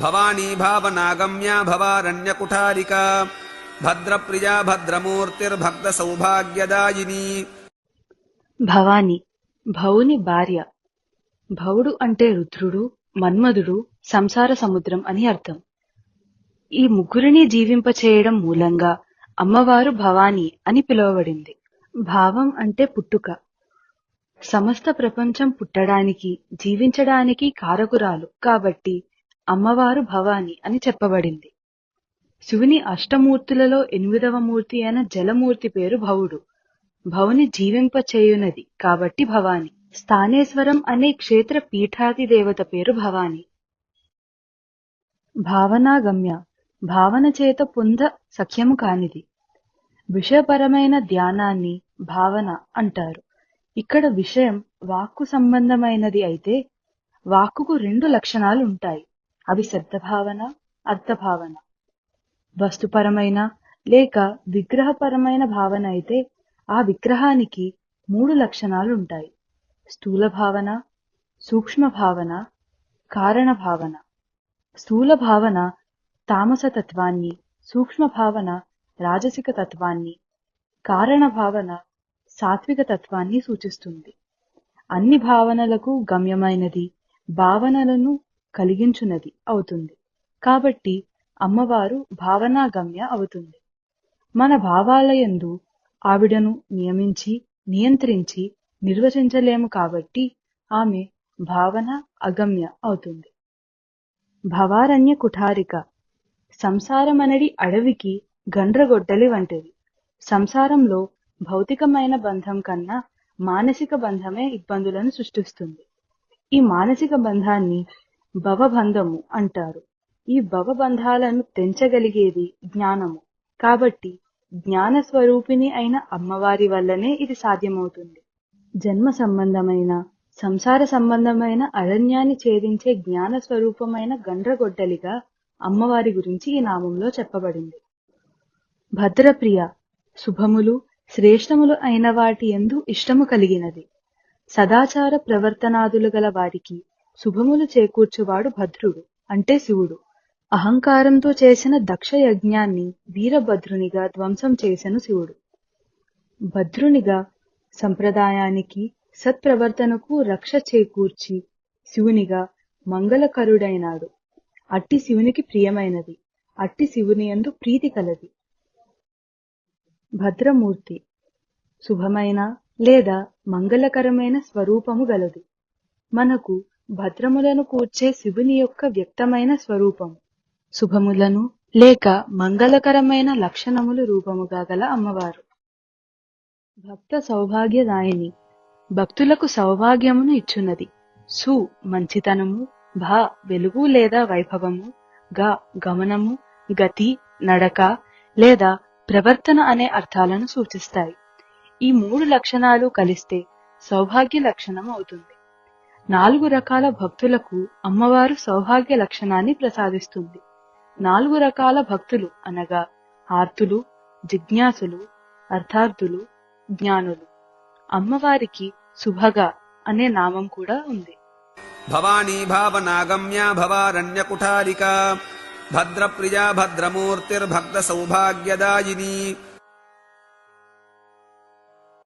భవానీ భావనాగమ్యా భవారణ్యకుఠారికా భద్రప్రియా భద్రమూర్తిర్భక్త సౌభాగ్యదాయిని. భవాని భవుని భార్య. భవుడు అంటే రుద్రుడు, మన్మధుడు, సంసార సముద్రం అని అర్థం. ఈ ముగ్గురిని జీవింపచేయడం మూలంగా అమ్మవారు భవాని అని పిలువబడింది. భావం అంటే పుట్టుక. సమస్త ప్రపంచం పుట్టడానికి, జీవించడానికి కారకురాలు కాబట్టి అమ్మవారు భవాని అని చెప్పబడింది. శివుని అష్టమూర్తులలో 8వ మూర్తి అయిన జలమూర్తి పేరు భవుడు. భవుని జీవింపచేయునది కాబట్టి భవాని. స్థానేశ్వరం అనే క్షేత్ర పీఠాది దేవత పేరు భవాని. భావనాగమ్య భావన చేత పొంద సఖ్యము కానిది. విషయపరమైన ధ్యానాన్ని భావన అంటారు. ఇక్కడ విషయం వాక్కు సంబంధమైనది అయితే వాక్కుకు 2 లక్షణాలు ఉంటాయి. అవి శబ్దభావన, అర్థభావన. వస్తుపరమైన లేక విగ్రహపరమైన భావన అయితే ఆ విగ్రహానికి 3 లక్షణాలు ఉంటాయి. స్థూల భావన, సూక్ష్మ భావన, కారణ భావన. స్థూల భావన తామస తత్వాన్ని, సూక్ష్మ భావన రాజసిక తత్వాన్ని, కారణ భావన సాత్విక తత్వాన్ని సూచిస్తుంది. అన్ని భావనలకు గమ్యమైనది, భావనలను కలిగించున్నది అవుతుంది. కాబట్టి అమ్మవారు భావనాగమ్య అవుతుంది. మన భావాలయందు ఆవిడను నియమించి, నియంత్రించి నిర్వచించలేము కాబట్టి ఆమె భావన అగమ్య అవుతుంది. భవారణ్య కుఠారిక సంసారమనడి అడవికి గండ్రగొడ్డలి వంటిది. సంసారంలో భౌతికమైన బంధం కన్నా మానసిక బంధమే ఇబ్బందులను సృష్టిస్తుంది. ఈ మానసిక బంధాన్ని భవబంధము అంటారు. ఈ భవబంధాలను తెంచగలిగేది జ్ఞానము. కాబట్టి జ్ఞాన స్వరూపిణి అయిన అమ్మవారి వల్లనే ఇది సాధ్యమవుతుంది. జన్మ సంబంధమైన, సంసార సంబంధమైన అరణ్యాన్ని ఛేదించే జ్ఞాన స్వరూపమైన గండ్రగొడ్డలిగా అమ్మవారి గురించి ఈ నామంలో చెప్పబడింది. భద్రప్రియ శుభములు, శ్రేష్టములు అయిన వాటి యందు ఇష్టము కలిగినది. సదాచార ప్రవర్తనాదులు గల వారికి శుభములు చేకూర్చువాడు భద్రుడు అంటే శివుడు. అహంకారంతో చేసిన దక్ష యజ్ఞాన్ని వీరభద్రునిగా ధ్వంసం చేసెను శివుడు. భద్రునిగా సంప్రదాయానికి, సత్ప్రవర్తనకు రక్ష చేకూర్చి శివునిగా మంగళకరుడైనాడు. అట్టి శివునికి ప్రియమైనది, అట్టి శివుని యందు ప్రీతి కలది. భద్రమూర్తి శుభమైన లేదా మంగళకరమైన స్వరూపము గలది. మనకు భద్రములను కూర్చే శివుని యొక్క వ్యక్తమైన స్వరూపము. శుభములను లేక మంగళకరమైన లక్షణములు రూపముగా గల అమ్మవారు. భక్త సౌభాగ్యదాయిని భక్తులకు సౌభాగ్యమును ఇచ్చున్నది. సు మంచితనము, భ వెలుగు లేదా వైభవము, గ గమనము, గతి నడక లేదా ప్రవర్తన అనే అర్థాలను సూచిస్తాయి. ఈ 3 లక్షణాలు కలిస్తే సౌభాగ్య లక్షణం అవుతుంది. 4 రకాల భక్తులకు అమ్మవారు సౌభాగ్య లక్షణాన్ని ప్రసాదిస్తుంది. 4 రకాల భక్తులు అనగా ఆర్తులు, జిజ్ఞాసులు, అర్థార్థులు, జ్ఞానులు. అమ్మవారికి శుభగ అనే నామం కూడా ఉంది. భవానీ భావనాగమ్యా భవారణ్యకుఠారికా భద్రప్రియా భద్రమూర్తిర్భక్త సౌభాగ్యదాయిని.